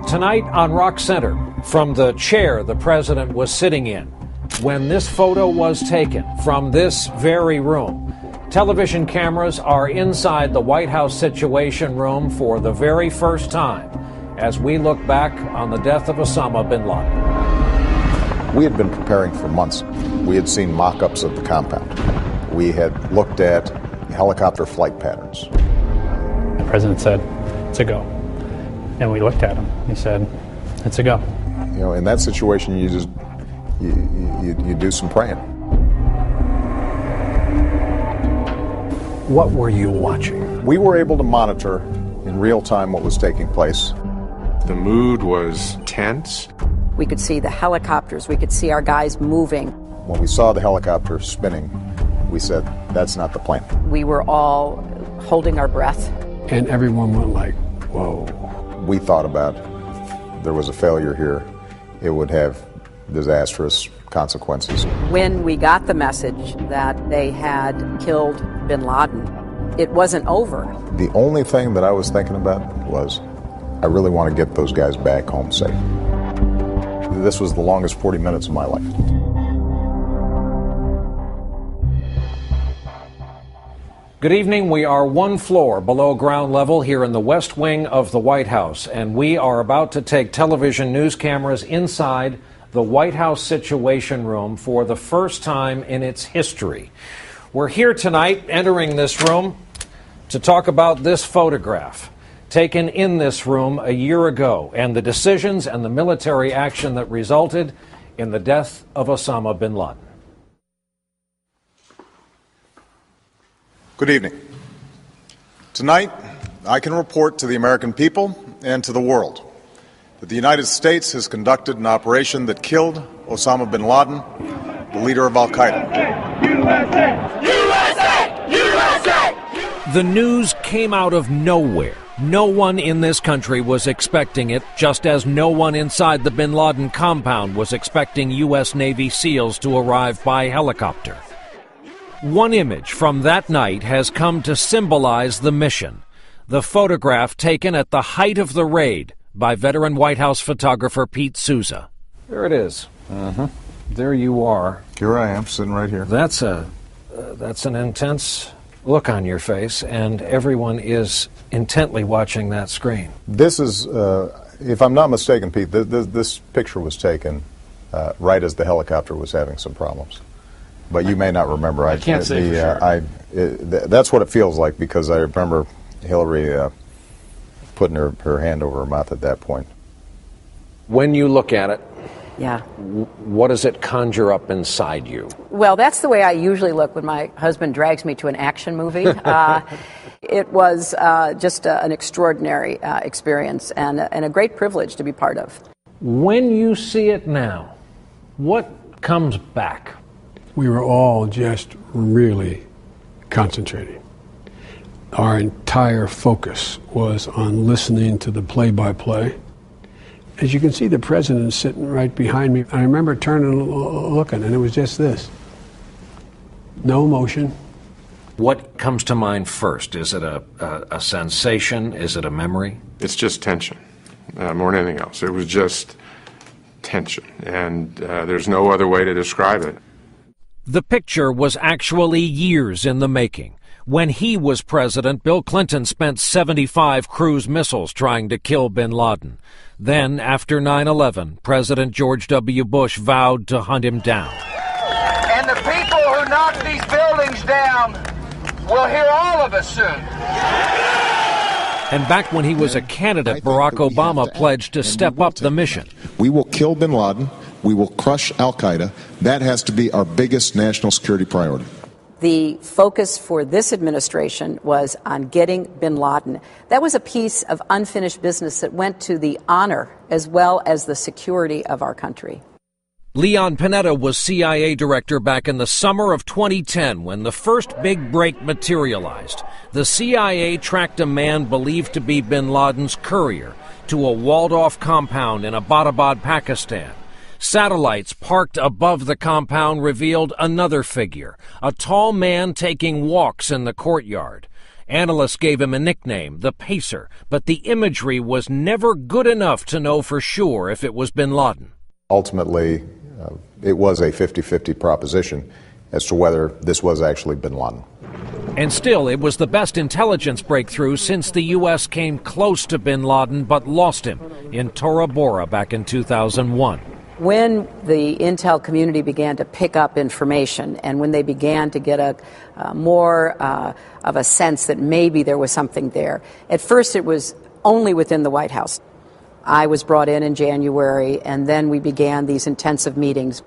Tonight on Rock Center, from the chair the president was sitting in when this photo was taken from this very room. Television cameras are inside the White House Situation Room for the very first time as we look back on the death of Osama Bin Laden. We had been preparing for months. We had seen mock-ups of the compound. We had looked at helicopter flight patterns. The president said, "It's a go." And we looked at him. He said, "It's a go." You know, in that situation, you just you do some praying. What were you watching? We were able to monitor in real time what was taking place. The mood was tense. We could see the helicopters. We could see our guys moving. When we saw the helicopter spinning, we said, that's not the plane. We were all holding our breath. And everyone went like, whoa. We thought about there was a failure here. It would have disastrous consequences. When we got the message that they had killed Bin Laden, it wasn't over. The only thing that I was thinking about was, I really want to get those guys back home safe. This was the longest 40 minutes of my life. Good evening. We are one floor below ground level here in the West Wing of the White House, and we are about to take television news cameras inside the White House Situation Room for the first time in its history. We're here tonight, entering this room, to talk about this photograph taken in this room a year ago and the decisions and the military action that resulted in the death of Osama bin Laden. Good evening. Tonight, I can report to the American people and to the world that the United States has conducted an operation that killed Osama bin Laden, the leader of al-Qaeda. USA! USA! USA! The news came out of nowhere. No one in this country was expecting it, just as no one inside the bin Laden compound was expecting U.S. Navy SEALs to arrive by helicopter. One image from that night has come to symbolize the mission. The photograph taken at the height of the raid by veteran White House photographer Pete Souza. There it is. There you are. Here I am, sitting right here. That's an intense look on your face, and everyone is intently watching that screen. This is, if I'm not mistaken, Pete, this picture was taken right as the helicopter was having some problems. But you may not remember. I can't say for sure. That's what it feels like, because I remember Hillary putting her hand over her mouth at that point. When you look at it, Yeah. what does it conjure up inside you? Well, that's the way I usually look when my husband drags me to an action movie. It was just an extraordinary experience and a great privilege to be part of. When you see it now, what comes back? We were all just really concentrating. Our entire focus was on listening to the play-by-play. As you can see, the president is sitting right behind me. I remember turning and looking, and it was just this. No emotion. What comes to mind first? Is it a sensation? Is it a memory? It's just tension, more than anything else. It was just tension, and there's no other way to describe it. The picture was actually years in the making. When he was president, Bill Clinton spent 75 cruise missiles trying to kill bin Laden. Then, after 9/11, President George W. Bush vowed to hunt him down. And the people who knock these buildings down will hear all of us soon. And back when he was a candidate, Barack Obama pledged to step up the mission. We will kill bin Laden. We will crush al-Qaeda. That has to be our biggest national security priority. The focus for this administration was on getting bin Laden. That was a piece of unfinished business that went to the honor as well as the security of our country. Leon Panetta was CIA director back in the summer of 2010 when the first big break materialized. The CIA tracked a man believed to be bin Laden's courier to a walled-off compound in Abbottabad, Pakistan. Satellites parked above the compound revealed another figure, a tall man taking walks in the courtyard. Analysts gave him a nickname, the Pacer, but the imagery was never good enough to know for sure if it was bin Laden. Ultimately, it was a 50-50 proposition as to whether this was actually bin Laden. And still, it was the best intelligence breakthrough since the U.S. came close to bin Laden but lost him in Tora Bora back in 2001. When the intel community began to pick up information and when they began to get a more of a sense that maybe there was something there, at first it was only within the White House. I was brought in January, and then we began these intensive meetings.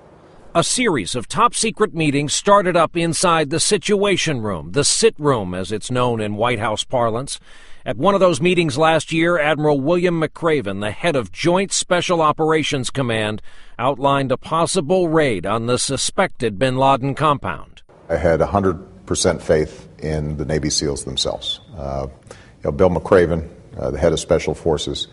A series of top-secret meetings started up inside the Situation Room, the sit room as it's known in White House parlance. At one of those meetings last year, Admiral William McRaven, the head of Joint Special Operations Command, outlined a possible raid on the suspected bin Laden compound. I had 100% faith in the Navy SEALs themselves. Bill McRaven, the head of Special Forces,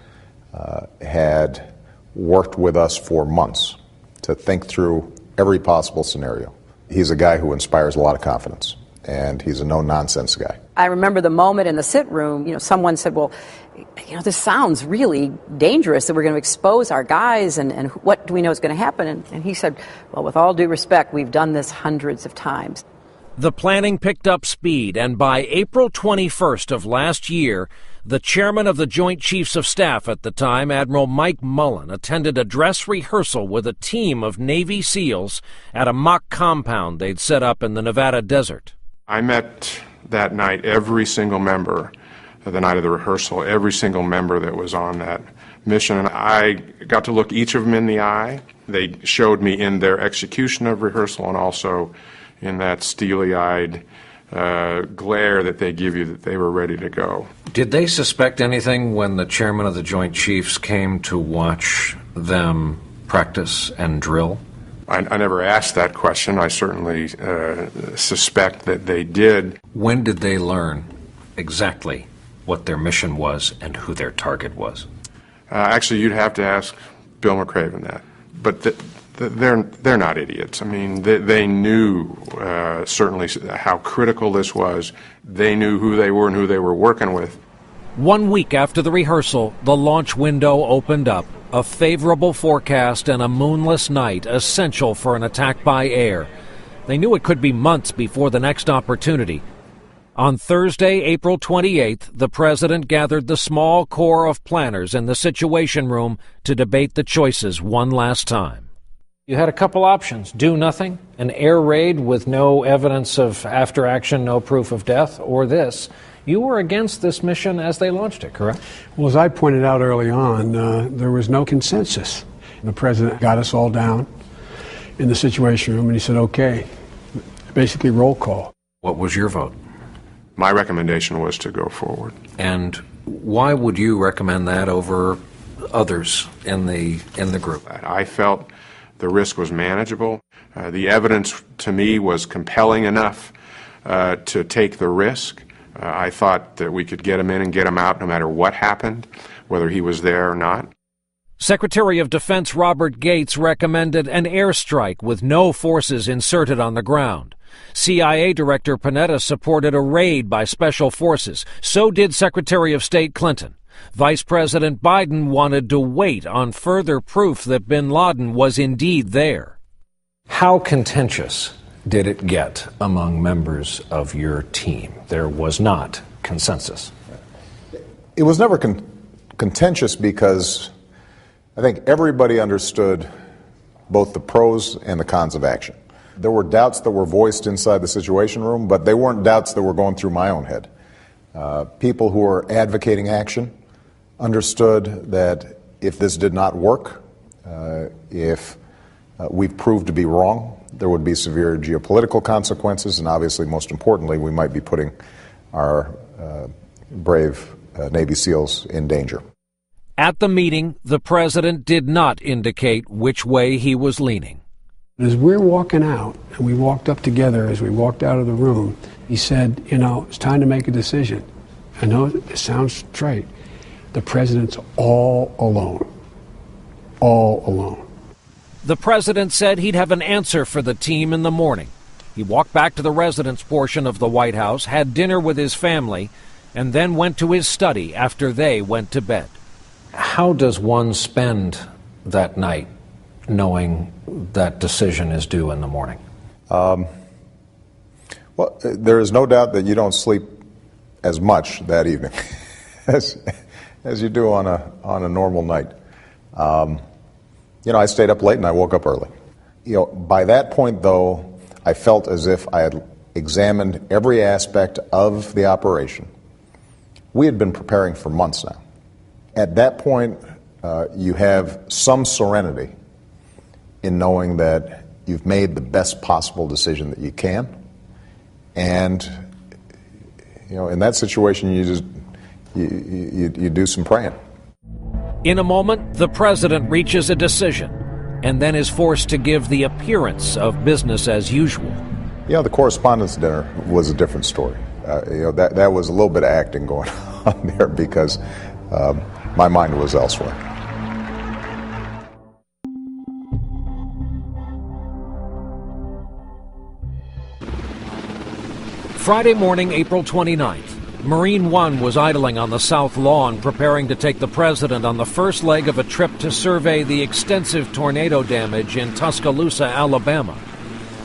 had worked with us for months to think through every possible scenario. He's a guy who inspires a lot of confidence, and he's a no-nonsense guy. I remember the moment in the sit room, someone said, well, this sounds really dangerous that we're going to expose our guys, and what do we know is going to happen? And he said, well, with all due respect, we've done this hundreds of times. The planning picked up speed, and by April 21st of last year, the chairman of the Joint Chiefs of Staff at the time, Admiral Mike Mullen, attended a dress rehearsal with a team of Navy SEALs at a mock compound they'd set up in the Nevada desert. I met that night every single member of the night of the rehearsal, every single member that was on that mission, and I got to look each of them in the eye. They showed me in their execution of rehearsal and also in that steely-eyed glare that they give you that they were ready to go. Did they suspect anything when the chairman of the Joint Chiefs came to watch them practice and drill? I never asked that question. I certainly suspect that they did. When did they learn exactly what their mission was and who their target was? Actually, you'd have to ask Bill McRaven that. But they're not idiots. I mean, they knew certainly how critical this was. They knew who they were and who they were working with. 1 week after the rehearsal, the launch window opened up. A favorable forecast and a moonless night essential for an attack by air. They knew it could be months before the next opportunity. On Thursday, April 28th, the president gathered the small core of planners in the Situation Room to debate the choices one last time. You had a couple options. Do nothing, an air raid with no evidence of after action, no proof of death, or this. You were against this mission as they launched it, correct? Well, as I pointed out early on, there was no consensus. The president got us all down in the Situation Room, and he said, okay, basically roll call. What was your vote? My recommendation was to go forward. And why would you recommend that over others in the group? I felt the risk was manageable. The evidence to me was compelling enough to take the risk. I thought that we could get him in and get him out no matter what happened, whether he was there or not. Secretary of Defense Robert Gates recommended an airstrike with no forces inserted on the ground. CIA Director Panetta supported a raid by special forces. So did Secretary of State Clinton. Vice President Biden wanted to wait on further proof that bin Laden was indeed there. How contentious did it get among members of your team? There was not consensus. It was never contentious because I think everybody understood both the pros and the cons of action. There were doubts that were voiced inside the Situation Room, but they weren't doubts that were going through my own head. People who were advocating action understood that if this did not work, if we proved to be wrong, there would be severe geopolitical consequences, and obviously, most importantly, we might be putting our brave Navy SEALs in danger. At the meeting, the president did not indicate which way he was leaning. As we're walking out, and we walked up together as we walked out of the room, he said, it's time to make a decision. I know it sounds trite. The president's all alone. All alone. The president said he'd have an answer for the team in the morning. He walked back to the residence portion of the White House, had dinner with his family, and then went to his study after they went to bed. How does one spend that night knowing that decision is due in the morning? Well, there is no doubt that you don't sleep as much that evening as you do on a normal night. I stayed up late and I woke up early. By that point, though, I felt as if I had examined every aspect of the operation. We had been preparing for months now. At that point, you have some serenity in knowing that you've made the best possible decision that you can. And, in that situation, you do some praying. In a moment, the president reaches a decision and then is forced to give the appearance of business as usual. The correspondence dinner was a different story. That was a little bit of acting going on there because my mind was elsewhere. Friday morning, April 29th. Marine One was idling on the South Lawn, preparing to take the president on the first leg of a trip to survey the extensive tornado damage in Tuscaloosa, Alabama.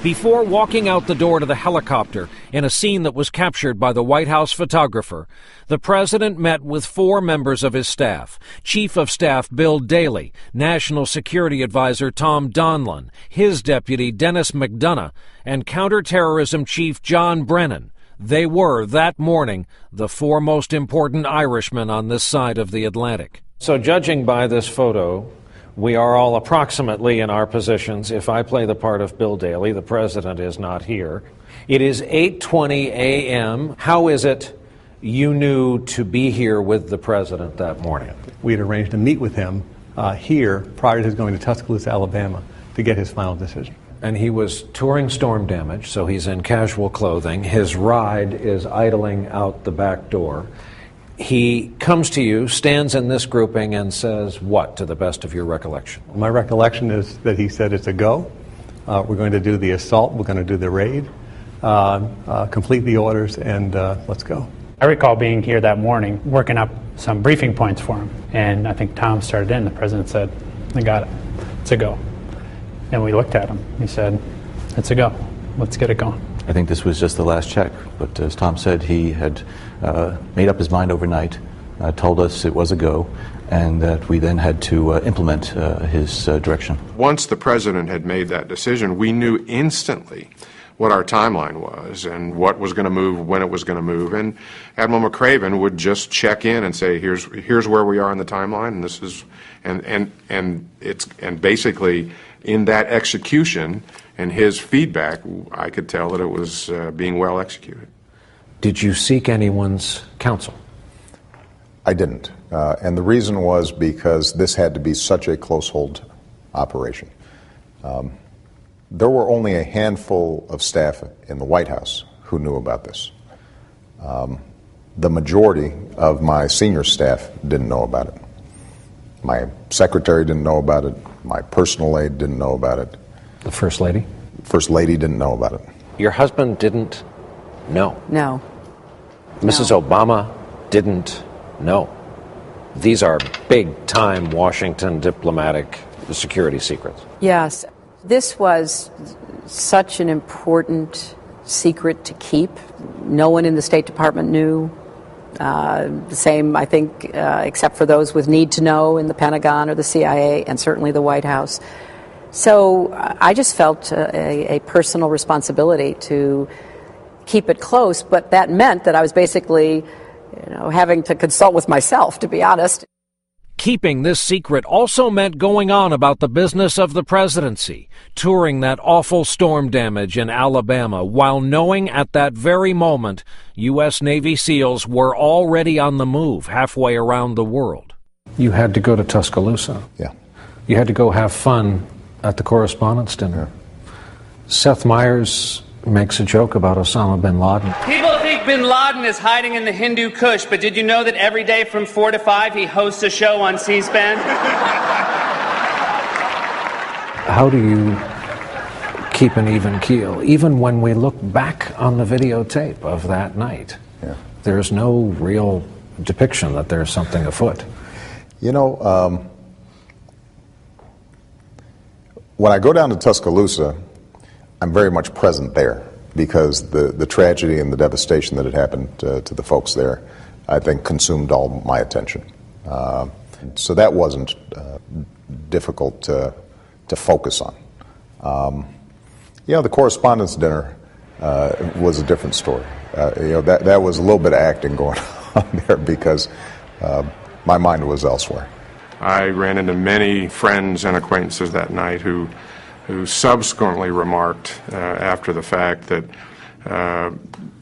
Before walking out the door to the helicopter, in a scene that was captured by the White House photographer, the president met with 4 members of his staff: Chief of Staff Bill Daley, National Security Advisor Tom Donlon, his deputy Dennis McDonough, and Counterterrorism Chief John Brennan. They were, that morning, the 4 most important Irishmen on this side of the Atlantic. So judging by this photo, we are all approximately in our positions. If I play the part of Bill Daley, the president is not here. It is 8:20 a.m. How is it you knew to be here with the president that morning? We had arranged to meet with him here prior to his going to Tuscaloosa, Alabama, to get his final decision. And he was touring storm damage, so he's in casual clothing. His ride is idling out the back door. He comes to you, stands in this grouping, and says what, to the best of your recollection? My recollection is that he said it's a go. We're going to do the assault. We're going to do the raid, complete the orders, and let's go. I recall being here that morning, working up some briefing points for him. And I think Tom started in. The president said, I got it. It's a go. And we looked at him. He said, it's a go. Let's get it going. I think this was just the last check. But as Tom said, he had made up his mind overnight, told us it was a go, and that we then had to implement his direction. Once the president had made that decision, we knew instantly what our timeline was and what was going to move, when it was going to move. And Admiral McCraven would just check in and say, here's where we are in the timeline, and this is, and basically in that execution and his feedback, I could tell that it was being well executed. Did you seek anyone's counsel? I didn't. And the reason was because this had to be such a close hold operation. There were only a handful of staff in the White House who knew about this. The majority of my senior staff didn't know about it. My secretary didn't know about it. My personal aide didn't know about it. The First Lady? First Lady didn't know about it. Your husband didn't know? No. Mrs. Obama didn't know? These are big-time Washington diplomatic security secrets. Yes. This was such an important secret to keep. No one in the State Department knew. The same, I think, except for those with need to know in the Pentagon or the CIA and certainly the White House. So I just felt a personal responsibility to keep it close, but that meant that I was basically, having to consult with myself, to be honest. Keeping this secret also meant going on about the business of the presidency, touring that awful storm damage in Alabama, while knowing at that very moment U.S. Navy SEALs were already on the move halfway around the world. You had to go to Tuscaloosa. Yeah. You had to go have fun at the Correspondents' Dinner. Yeah. Seth Meyers makes a joke about Osama Bin Laden. People think Bin Laden is hiding in the Hindu Kush, but did you know that every day from 4 to 5 he hosts a show on C-SPAN? How do you keep an even keel, even when we look back on the videotape of that night. Yeah. There's no real depiction that there's something afoot. You know, when I go down to Tuscaloosa, I'm very much present there because the tragedy and the devastation that had happened to the folks there, I think, consumed all my attention. So that wasn't difficult to focus on. You know, the correspondence dinner was a different story. You know, that was a little bit of acting going on there because my mind was elsewhere. I ran into many friends and acquaintances that night who subsequently remarked after the fact that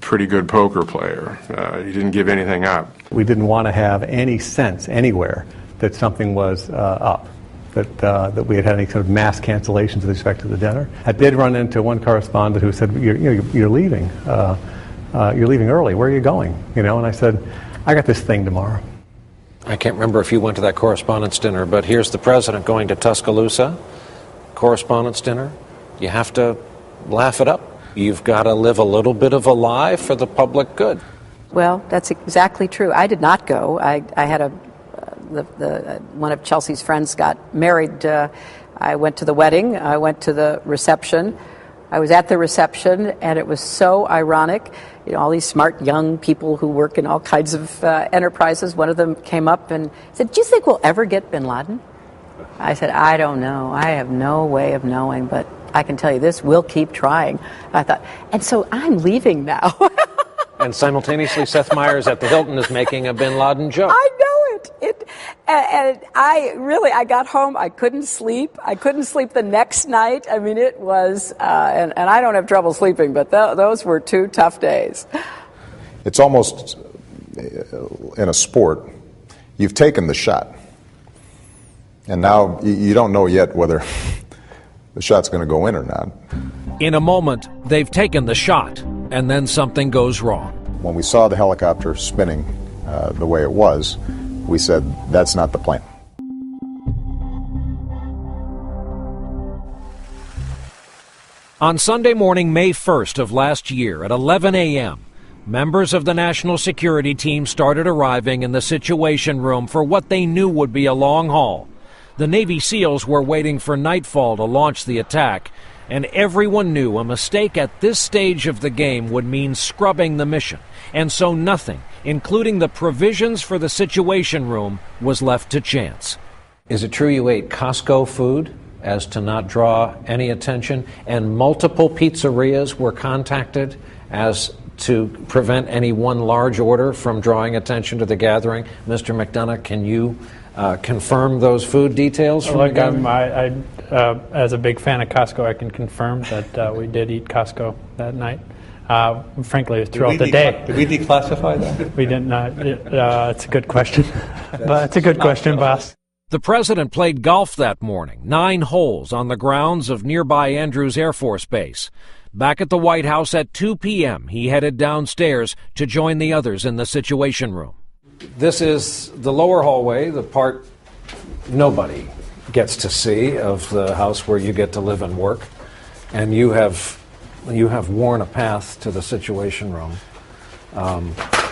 pretty good poker player. He didn't give anything up. We didn't want to have any sense anywhere that something was up, that we had any sort of mass cancellations with respect to the dinner. I did run into one correspondent who said, "You're leaving. You're leaving early. Where are you going?" You know, and I said, "I got this thing tomorrow." I can't remember if you went to that correspondence dinner, but here's the president going to Tuscaloosa, correspondence dinner. You have to laugh it up. You've got to live a little bit of a lie for the public good. Well, that's exactly true. I did not go. I had one of Chelsea's friends got married. I went to the wedding. I went to the reception. I was at the reception, and it was so ironic. You know, all these smart young people who work in all kinds of enterprises. One of them came up and said, "Do you think we'll ever get Bin Laden?" I said, "I don't know. I have no way of knowing, but I can tell you this, we'll keep trying." I thought, and so I'm leaving now. And simultaneously, Seth Meyers at the Hilton is making a Bin Laden joke. I know it. And I got home, I couldn't sleep. I couldn't sleep the next night. I mean, it was, and I don't have trouble sleeping, but those were 2 tough days. It's almost, in a sport, you've taken the shot. And now you don't know yet whether the shot's going to go in or not. In a moment, they've taken the shot, and then something goes wrong. When we saw the helicopter spinning the way it was, we said, that's not the plan. On Sunday morning, May 1st of last year at 11 a.m., members of the National Security Team started arriving in the Situation Room for what they knew would be a long haul. The Navy SEALs were waiting for nightfall to launch the attack, and everyone knew a mistake at this stage of the game would mean scrubbing the mission, and so nothing, including the provisions for the Situation Room, was left to chance. Is it true you ate Costco food as to not draw any attention, and multiple pizzerias were contacted as to prevent any one large order from drawing attention to the gathering? Mr. McDonough, can you confirm those food details from the gathering? As a big fan of Costco, I can confirm that we did eat Costco that night. Frankly, throughout the day. Did we declassify that? We didn't. It's a good question. But it's a good question, boss. The president played golf that morning, 9 holes on the grounds of nearby Andrews Air Force Base. Back at the White House at 2 p.m., he headed downstairs to join the others in the Situation Room. This is the lower hallway, the part nobody gets to see of the house where you get to live and work. And you have worn a path to the Situation Room.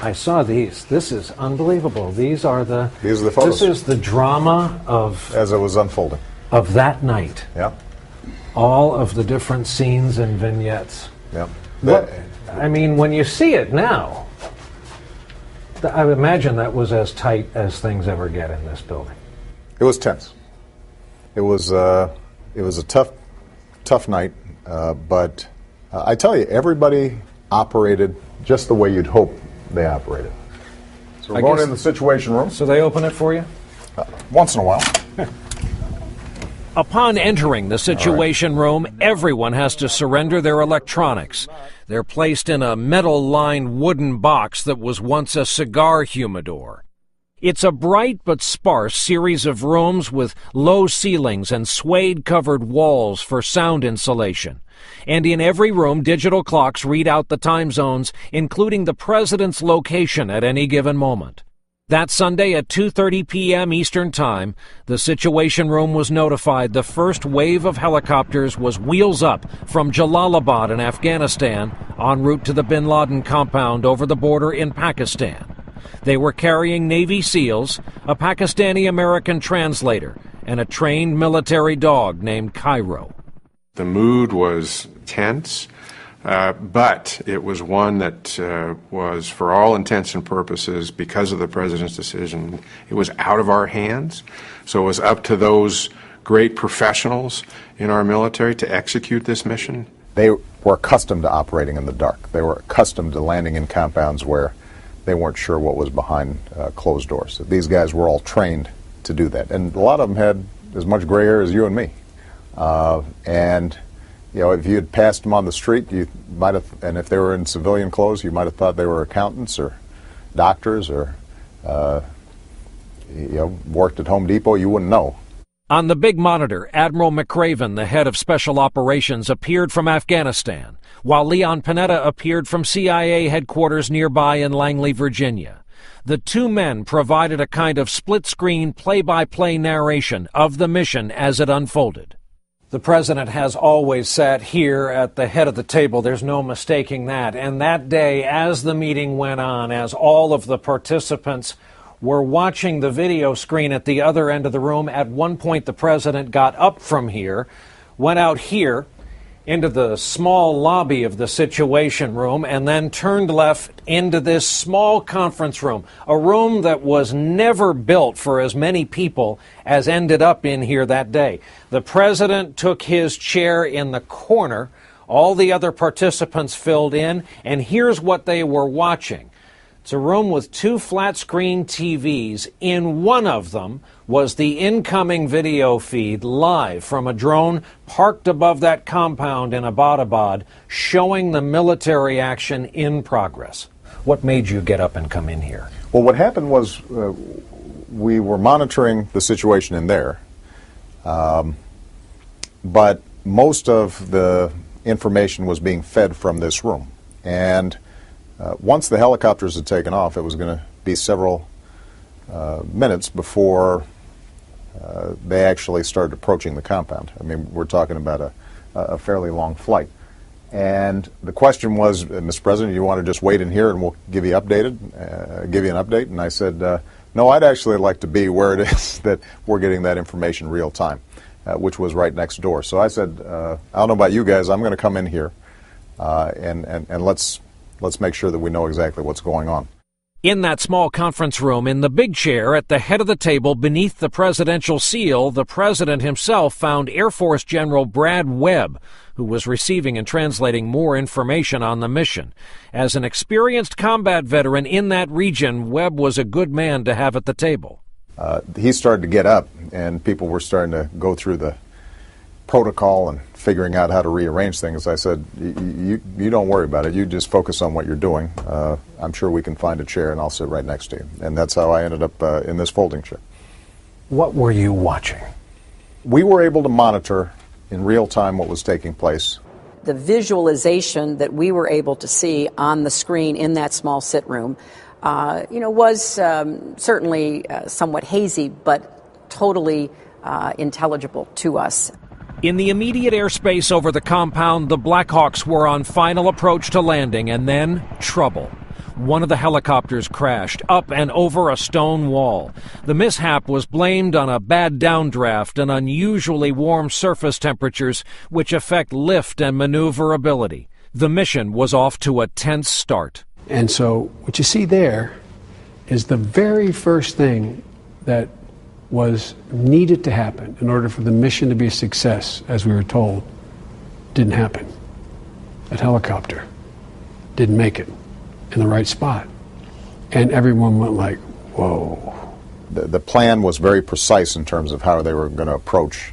I saw these. This is unbelievable. These are the photos. This is the drama of as it was unfolding of that night. Yeah. All of the different scenes and vignettes. Yeah. I mean, when you see it now, I would imagine that was as tight as things ever get in this building. It was tense. It was a tough night, but I tell you, everybody operated just the way you'd hope they operated. So we're going in the Situation Room. So they open it for you? Once in a while. Upon entering the Situation Room, everyone has to surrender their electronics. They're placed in a metal-lined wooden box that was once a cigar humidor. It's a bright but sparse series of rooms with low ceilings and suede-covered walls for sound insulation. And in every room, digital clocks read out the time zones, including the president's location at any given moment. That Sunday at 2:30 p.m. Eastern Time, the Situation Room was notified the first wave of helicopters was wheels up from Jalalabad in Afghanistan en route to the Bin Laden compound over the border in Pakistan. They were carrying Navy SEALs, a Pakistani-American translator, and a trained military dog named Cairo. The mood was tense. But it was one that was, for all intents and purposes, because of the president's decision, it was out of our hands. So it was up to those great professionals in our military to execute this mission. They were accustomed to operating in the dark. They were accustomed to landing in compounds where they weren't sure what was behind closed doors. These guys were all trained to do that. And a lot of them had as much gray hair as you and me. You know, if you had passed them on the street, you might have, and if they were in civilian clothes, you might have thought they were accountants or doctors or, worked at Home Depot. You wouldn't know. On the big monitor, Admiral McRaven, the head of Special Operations, appeared from Afghanistan, while Leon Panetta appeared from CIA headquarters nearby in Langley, Virginia. The two men provided a kind of split-screen, play-by-play narration of the mission as it unfolded. The president has always sat here at the head of the table. There's no mistaking that. And that day, as the meeting went on, as all of the participants were watching the video screen at the other end of the room, at one point the president got up from here, went out here into the small lobby of the Situation Room, and then turned left into this small conference room, a room that was never built for as many people as ended up in here that day. The president took his chair in the corner. All the other participants filled in, and here's what they were watching. It's a room with two flat-screen TVs. In one of them was the incoming video feed live from a drone parked above that compound in Abbottabad, showing the military action in progress. What made you get up and come in here? Well, what happened was we were monitoring the situation in there, but most of the information was being fed from this room. And once the helicopters had taken off, it was going to be several minutes before they actually started approaching the compound. I mean, we're talking about a fairly long flight. And the question was, Mr. President, you want to just wait in here and we'll give you an update? And I said, no, I'd actually like to be where it is that we're getting that information real time, which was right next door. So I said, I don't know about you guys, I'm going to come in here and let's make sure that we know exactly what's going on. In that small conference room, in the big chair at the head of the table beneath the presidential seal, the president himself found Air Force General Brad Webb, who was receiving and translating more information on the mission. As an experienced combat veteran in that region, Webb was a good man to have at the table. He started to get up, and people were starting to go through the protocol and figuring out how to rearrange things. I said, you don't worry about it. You just focus on what you're doing. I'm sure we can find a chair and I'll sit right next to you. And that's how I ended up in this folding chair. What were you watching? We were able to monitor in real time what was taking place. The visualization that we were able to see on the screen in that small sit room, was certainly somewhat hazy, but totally intelligible to us. In the immediate airspace over the compound, the Blackhawks were on final approach to landing, and then trouble. One of the helicopters crashed up and over a stone wall. The mishap was blamed on a bad downdraft and unusually warm surface temperatures, which affect lift and maneuverability. The mission was off to a tense start. And so what you see there is the very first thing that was needed to happen in order for the mission to be a success, as we were told, didn't happen. That helicopter didn't make it in the right spot. And everyone went like, whoa. The plan was very precise in terms of how they were going to approach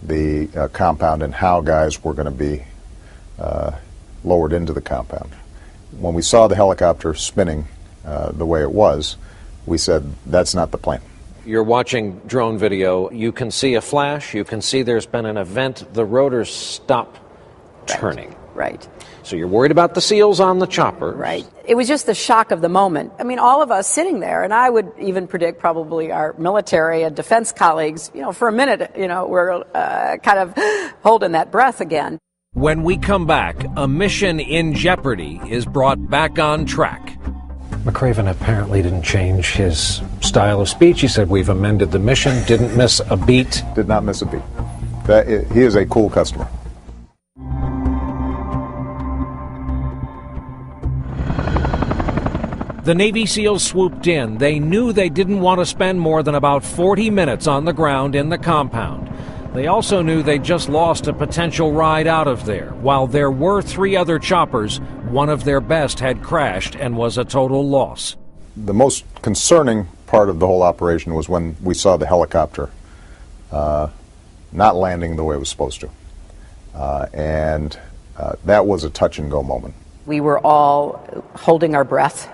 the compound and how guys were going to be lowered into the compound. When we saw the helicopter spinning the way it was, we said, that's not the plan. You're watching drone video. You can see a flash. You can see there's been an event. The rotors stop turning. Right. So you're worried about the SEALs on the chopper. Right. It was just the shock of the moment. I mean, all of us sitting there, and I would even predict probably our military and defense colleagues, for a minute, we're kind of holding that breath again. When we come back, a mission in jeopardy is brought back on track. McRaven apparently didn't change his style of speech. He said, we've amended the mission, didn't miss a beat. Did not miss a beat. He is a cool customer. The Navy SEALs swooped in. They knew they didn't want to spend more than about 40 minutes on the ground in the compound. They also knew they'd just lost a potential ride out of there. While there were 3 other choppers, one of their best had crashed and was a total loss. The most concerning part of the whole operation was when we saw the helicopter not landing the way it was supposed to. And that was a touch-and-go moment. We were all holding our breath,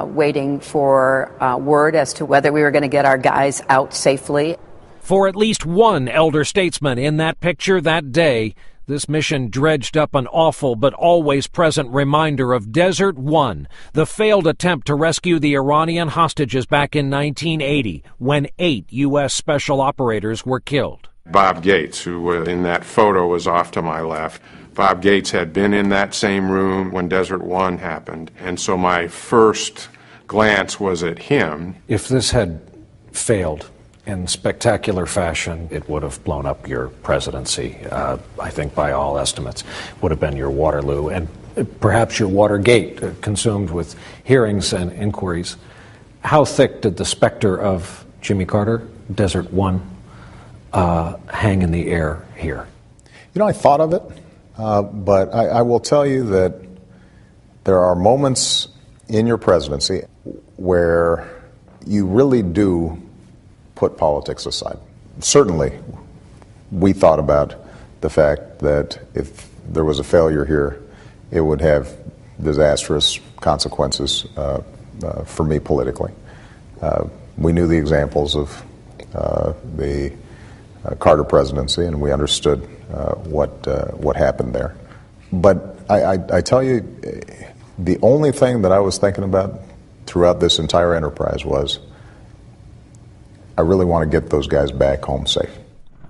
waiting for word as to whether we were going to get our guys out safely. For at least one elder statesman in that picture that day, this mission dredged up an awful but always present reminder of Desert One, the failed attempt to rescue the Iranian hostages back in 1980, when 8 U.S. special operators were killed. Bob Gates, who in that photo was off to my left, Bob Gates had been in that same room when Desert One happened, and so my first glance was at him. If this had failed in spectacular fashion, it would have blown up your presidency. I think by all estimates, would have been your Waterloo and perhaps your Watergate, consumed with hearings and inquiries. How thick did the specter of Jimmy Carter, Desert One, hang in the air here? I thought of it, but I will tell you that there are moments in your presidency where you really do put politics aside. Certainly, we thought about the fact that if there was a failure here, it would have disastrous consequences for me politically. We knew the examples of the Carter presidency, and we understood what happened there. But I tell you, the only thing that I was thinking about throughout this entire enterprise was, I really want to get those guys back home safe.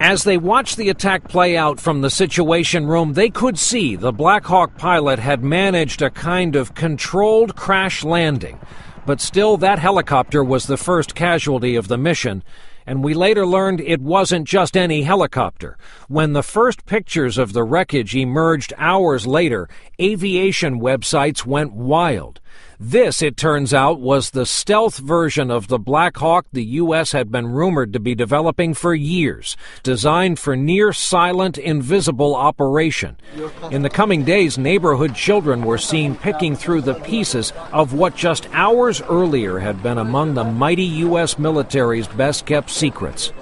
As they watched the attack play out from the Situation Room, they could see the Black Hawk pilot had managed a kind of controlled crash landing. But still, that helicopter was the first casualty of the mission, and we later learned it wasn't just any helicopter. When the first pictures of the wreckage emerged hours later, aviation websites went wild. This, it turns out, was the stealth version of the Black Hawk the U.S. had been rumored to be developing for years, designed for near-silent, invisible operation. In the coming days, neighborhood children were seen picking through the pieces of what just hours earlier had been among the mighty U.S. military's best-kept secrets.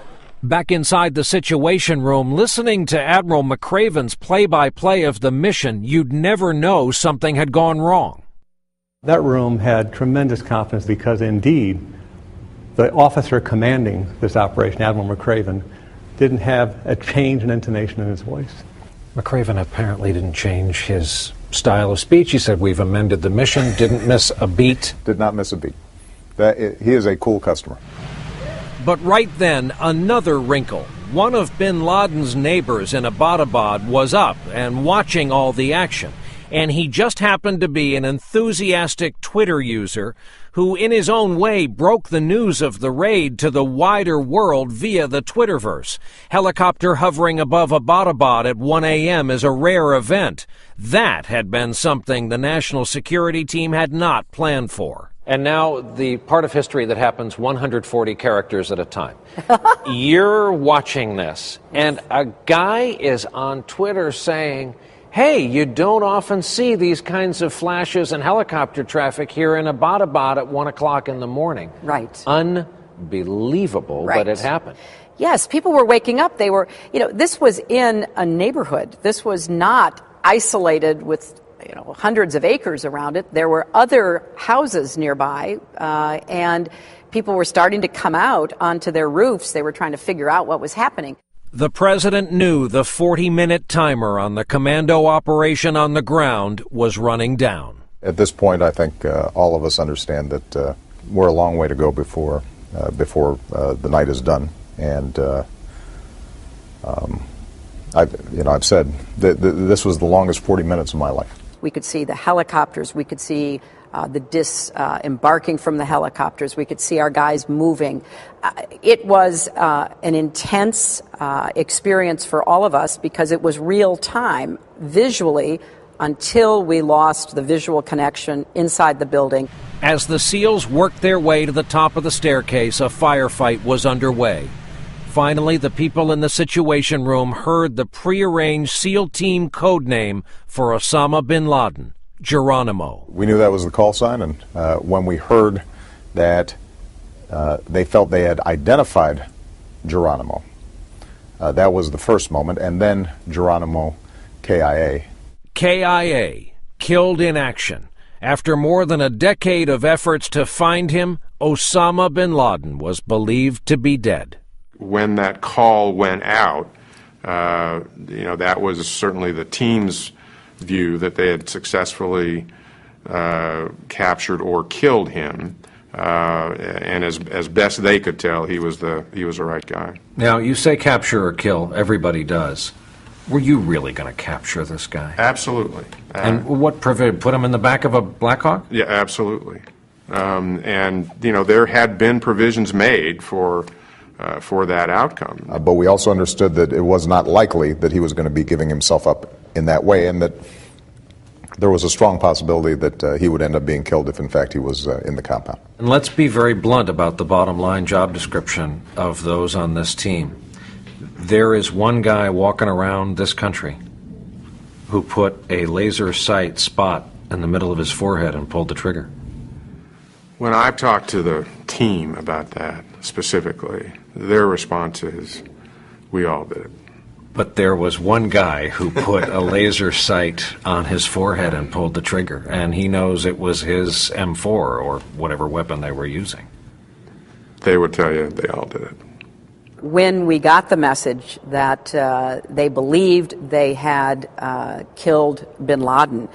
Back inside the Situation Room, listening to Admiral McRaven's play-by-play of the mission, you'd never know something had gone wrong. That room had tremendous confidence because, indeed, the officer commanding this operation, Admiral McRaven, didn't have a change in intonation in his voice. McRaven apparently didn't change his style of speech. He said, we've amended the mission, didn't miss a beat. Did not miss a beat. He is a cool customer. But right then, another wrinkle. One of bin Laden's neighbors in Abbottabad was up and watching all the action. And he just happened to be an enthusiastic Twitter user who, in his own way, broke the news of the raid to the wider world via the Twitterverse. Helicopter hovering above Abbottabad at 1 a.m. is a rare event. That had been something the national security team had not planned for. And now the part of history that happens 140 characters at a time. You're watching this, and a guy is on Twitter saying, hey, you don't often see these kinds of flashes and helicopter traffic here in Abbottabad at 1 o'clock in the morning. Right. Unbelievable, right. But it happened. Yes, people were waking up. They were, this was in a neighborhood. This was not isolated with, hundreds of acres around it. There were other houses nearby, and people were starting to come out onto their roofs. They were trying to figure out what was happening. The president knew the 40-minute timer on the commando operation on the ground was running down. At this point, I think all of us understand that we're a long way to go before the night is done. And I've said that this was the longest 40 minutes of my life. We could see the helicopters. We could see the embarking from the helicopters. We could see our guys moving. It was an intense experience for all of us because it was real time visually until we lost the visual connection inside the building. As the SEALs worked their way to the top of the staircase, a firefight was underway. Finally, the people in the Situation Room heard the prearranged SEAL team code name for Osama Bin Laden, Geronimo. We knew that was the call sign, and when we heard that they felt they had identified Geronimo, that was the first moment, and then Geronimo KIA. KIA, killed in action. After more than a decade of efforts to find him, Osama Bin Laden was believed to be dead. When that call went out, that was certainly the team's view that they had successfully captured or killed him, and as best they could tell, he was the right guy. Now, you say capture or kill. Everybody does. Were you really going to capture this guy? Absolutely. And what put him in the back of a Black Hawk? Yeah, absolutely. And there had been provisions made for that outcome. But we also understood that it was not likely that he was going to be giving himself up in that way, and that there was a strong possibility that he would end up being killed if, in fact, he was in the compound. And let's be very blunt about the bottom line job description of those on this team. There is one guy walking around this country who put a laser sight spot in the middle of his forehead and pulled the trigger. When I've talked to the team about that specifically, their response is, we all did it. But there was one guy who put a laser sight on his forehead and pulled the trigger, and he knows it was his M4 or whatever weapon they were using. They would tell you they all did it. When we got the message that they believed they had killed bin Laden,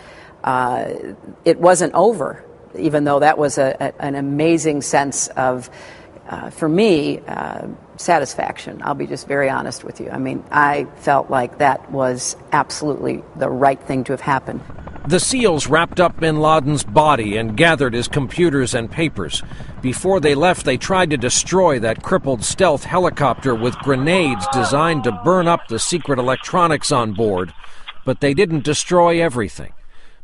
it wasn't over, even though that was an amazing sense of, for me, satisfaction. I'll be just very honest with you. I mean, I felt like that was absolutely the right thing to have happened. The SEALs wrapped up bin Laden's body and gathered his computers and papers. Before they left, they tried to destroy that crippled stealth helicopter with grenades designed to burn up the secret electronics on board. But they didn't destroy everything.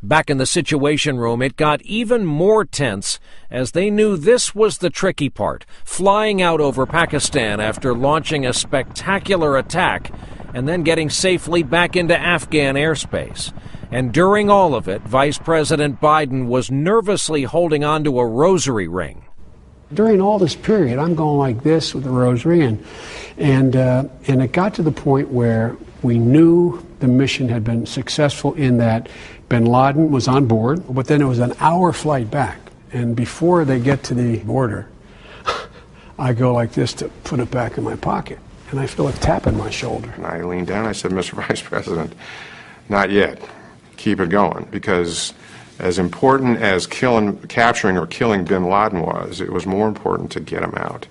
Back in the Situation Room, it got even more tense as they knew this was the tricky part, flying out over Pakistan after launching a spectacular attack and then getting safely back into Afghan airspace. And during all of it, Vice President Biden was nervously holding onto a rosary ring. During all this period, I'm going like this with the rosary, and it got to the point where we knew the mission had been successful in that bin Laden was on board, but then it was an hour flight back. And before they get to the border, I go like this to put it back in my pocket, and I feel a tap in my shoulder. And I leaned down, I said, Mr. Vice President, not yet. Keep it going, because as important as capturing or killing bin Laden was, it was more important to get him out.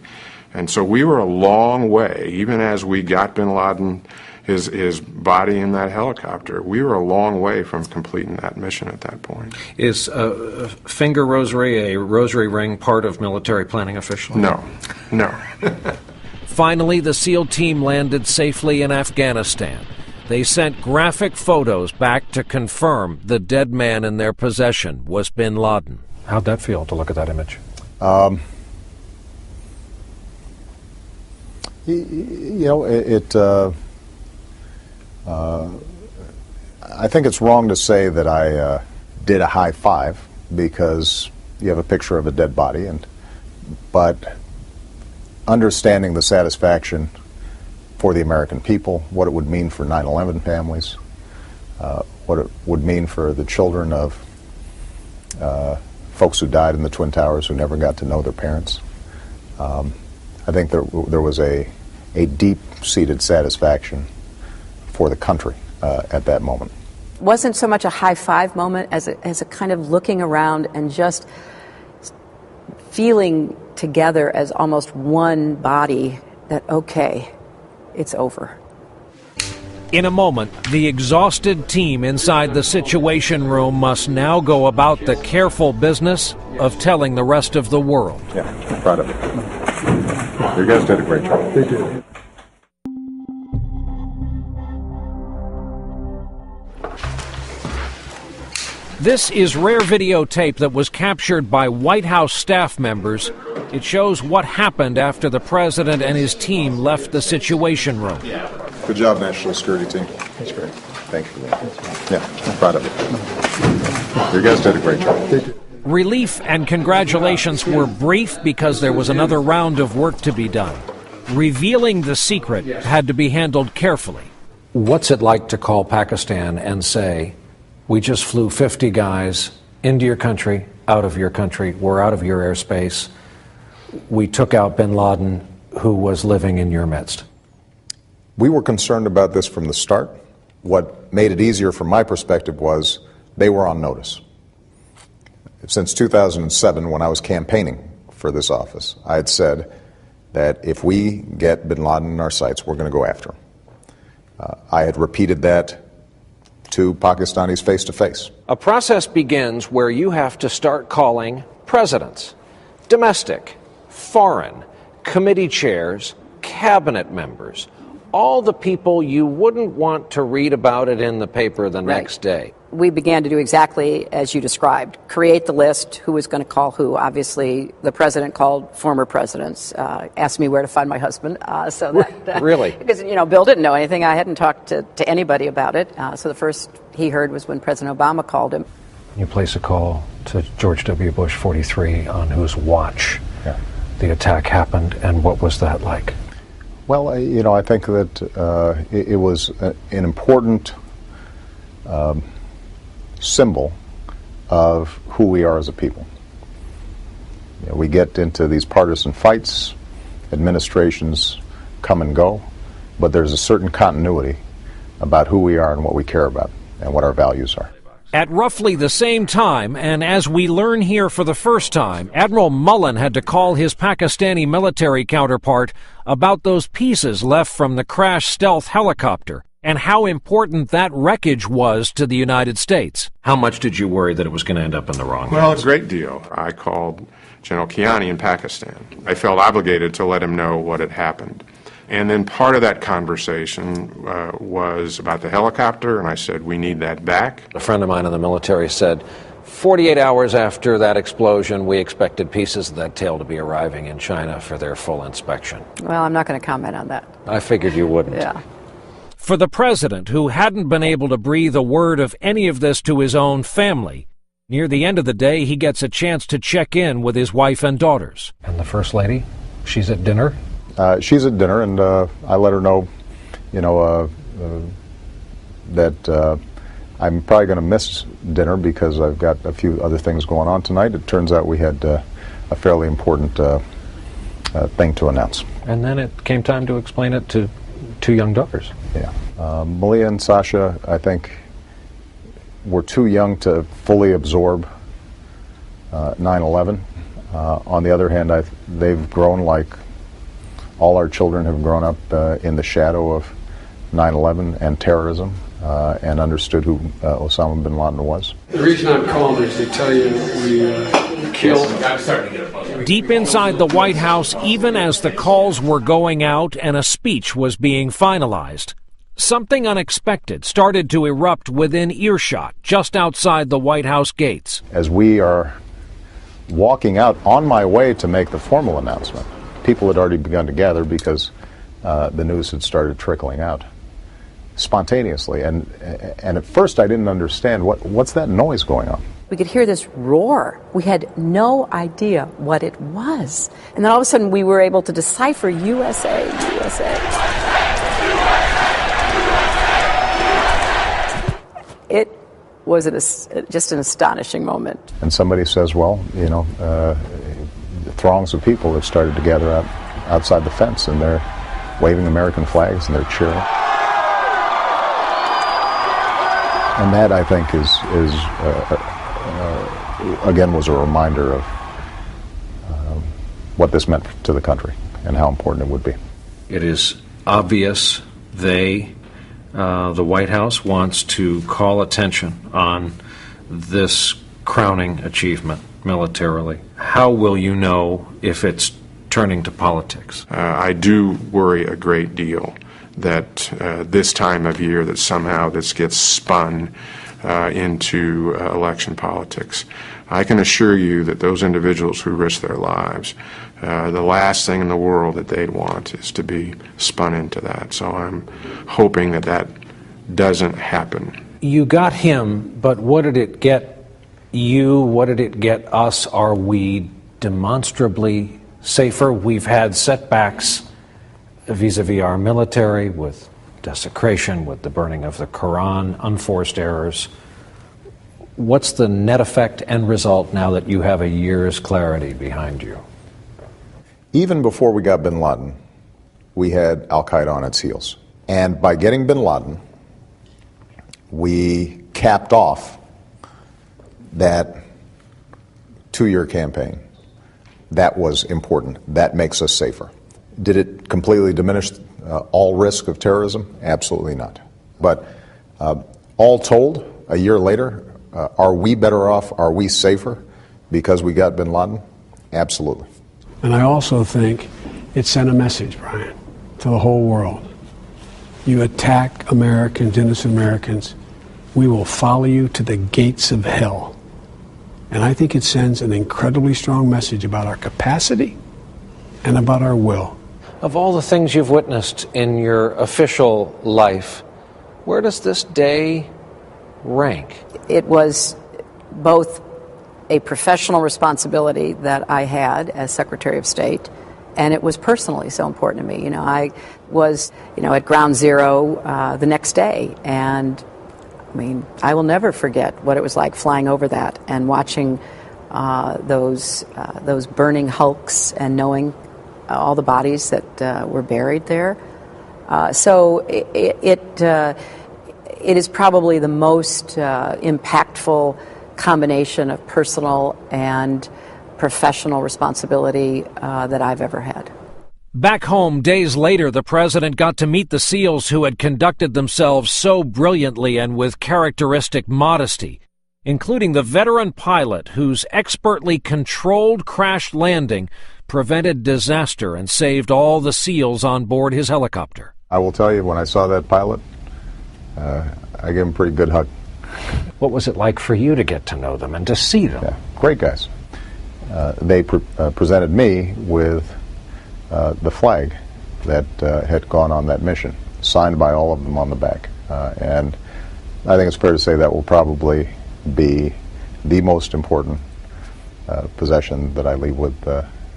And so we were a long way, even as we got bin Laden, his body in that helicopter, we were a long way from completing that mission at that point. Is a finger rosary, a rosary ring, part of military planning officially? No. Finally, the SEAL team landed safely in Afghanistan. They sent graphic photos back to confirm the dead man in their possession was bin Laden. How'd that feel to look at that image? I think it's wrong to say that I did a high five, because you have a picture of a dead body, but understanding the satisfaction for the American people, what it would mean for 9/11 families, what it would mean for the children of folks who died in the Twin Towers who never got to know their parents. I think there was a a deep-seated satisfaction for the country at that moment. It wasn't so much a high-five moment as a kind of looking around and just feeling together as almost one body that, okay, it's over. In a moment, the exhausted team inside the Situation Room must now go about the careful business of telling the rest of the world. Yeah, I'm proud of you. You guys did a great job. They did. This is rare videotape that was captured by White House staff members. It shows what happened after the president and his team left the Situation Room. Good job, National Security Team. That's great. Thank you. Yeah, I'm proud of you. You guys did a great job. They did. Relief and congratulations were brief because there was another round of work to be done. Revealing the secret had to be handled carefully. What's it like to call Pakistan and say, we just flew 50 guys into your country, out of your country, we're out of your airspace, we took out Bin Laden, who was living in your midst? We were concerned about this from the start. What made it easier from my perspective was they were on notice. Since 2007, when I was campaigning for this office, I had said that if we get Bin Laden in our sights, we're going to go after him. I had repeated that to Pakistanis face to face. A process begins where you have to start calling presidents, domestic, foreign, committee chairs, cabinet members, all the people you wouldn't want to read about it in the paper the next day. We began to do exactly as you described, create the list, who was going to call who. Obviously, the president called former presidents, asked me where to find my husband. Really? Because, Bill didn't know anything. I hadn't talked to anybody about it. So the first he heard was when President Obama called him. You place a call to George W. Bush 43 on whose watch the attack happened, and what was that like? Well, I think that it was an important symbol of who we are as a people. We get into these partisan fights, administrations come and go, but there's a certain continuity about who we are and what we care about and what our values are. At roughly the same time, and as we learn here for the first time, Admiral Mullen had to call his Pakistani military counterpart about those pieces left from the crashed stealth helicopter and how important that wreckage was to the United States. How much did you worry that it was going to end up in the wrong hands? A great deal. I called General Kiani in Pakistan. I felt obligated to let him know what had happened. And then part of that conversation was about the helicopter, and I said, we need that back. A friend of mine in the military said, 48 hours after that explosion, we expected pieces of that tail to be arriving in China for their full inspection. Well, I'm not going to comment on that. I figured you wouldn't. Yeah. For the president, who hadn't been able to breathe a word of any of this to his own family, near the end of the day, he gets a chance to check in with his wife and daughters. And the First Lady? She's at dinner? She's at dinner, and I let her know, that I'm probably going to miss dinner because I've got a few other things going on tonight. It turns out we had a fairly important thing to announce. And then it came time to explain it to two young daughters. Yeah. Malia and Sasha, I think, were too young to fully absorb 9/11. On the other hand, they've grown like all our children have grown up in the shadow of 9/11 and terrorism and understood who Osama Bin Laden was. The reason I'm calling is to tell you we killed. Deep inside the White House, even as the calls were going out and a speech was being finalized, something unexpected started to erupt within earshot just outside the White House gates. As we are walking out on my way to make the formal announcement, people had already begun to gather because the news had started trickling out spontaneously. And at first I didn't understand what's that noise going on. We could hear this roar. We had no idea what it was. And then all of a sudden we were able to decipher USA, USA. It was just an astonishing moment. And somebody says, well, throngs of people have started to gather outside the fence, and they're waving American flags and they're cheering. And that, I think, again, was a reminder of what this meant to the country and how important it would be. It is obvious the White House wants to call attention on this crowning achievement militarily. How will you know if it's turning to politics? I do worry a great deal that this time of year that somehow this gets spun into election politics. I can assure you that those individuals who risk their lives, the last thing in the world that they'd want is to be spun into that. So I'm hoping that that doesn't happen. You got him, but what did it get you? What did it get us? Are we demonstrably safer? We've had setbacks vis-a-vis our military with desecration, with the burning of the Quran, unforced errors. What's the net effect and result now that you have a year's clarity behind you? Even before we got bin Laden, we had al-Qaeda on its heels. And by getting bin Laden, we capped off that 2-year campaign. That was important. That makes us safer. Did it completely diminish all risk of terrorism? Absolutely not. But all told, a year later, are we better off? Are we safer because we got bin Laden? Absolutely. And I also think it sent a message, Brian, to the whole world. You attack Americans, innocent Americans, we will follow you to the gates of hell. And I think it sends an incredibly strong message about our capacity and about our will. Of all the things you've witnessed in your official life, where does this day rank? It was both a professional responsibility that I had as Secretary of State, and it was personally so important to me. You know, I was, at ground zero the next day, and I mean, I will never forget what it was like flying over that and watching those burning hulks and knowing all the bodies that were buried there. So it is probably the most impactful combination of personal and professional responsibility that I've ever had. Back home, days later, the president got to meet the SEALs who had conducted themselves so brilliantly and with characteristic modesty, including the veteran pilot whose expertly controlled crash landing prevented disaster and saved all the SEALs on board his helicopter. I will tell you, when I saw that pilot, I gave him a pretty good hug. What was it like for you to get to know them and to see them? Yeah, great guys. They presented me with the flag that had gone on that mission, signed by all of them on the back. And I think it's fair to say that will probably be the most important possession that I leave with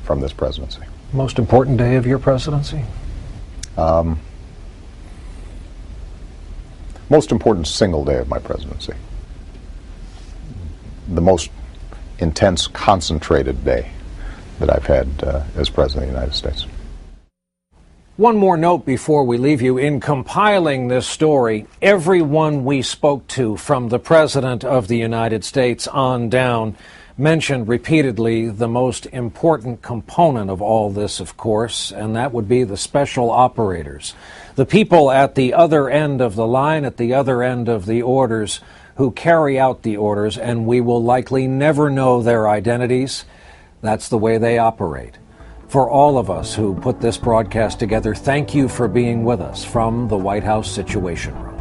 from this presidency. Most important day of your presidency? Most important single day of my presidency. The most intense, concentrated day that I've had as President of the United States. One more note before we leave you. In compiling this story, everyone we spoke to, from the President of the United States on down, mentioned repeatedly the most important component of all this, of course, and that would be the special operators. The people at the other end of the line, at the other end of the orders, who carry out the orders, and we will likely never know their identities. That's the way they operate. For all of us who put this broadcast together, thank you for being with us from the White House Situation Room.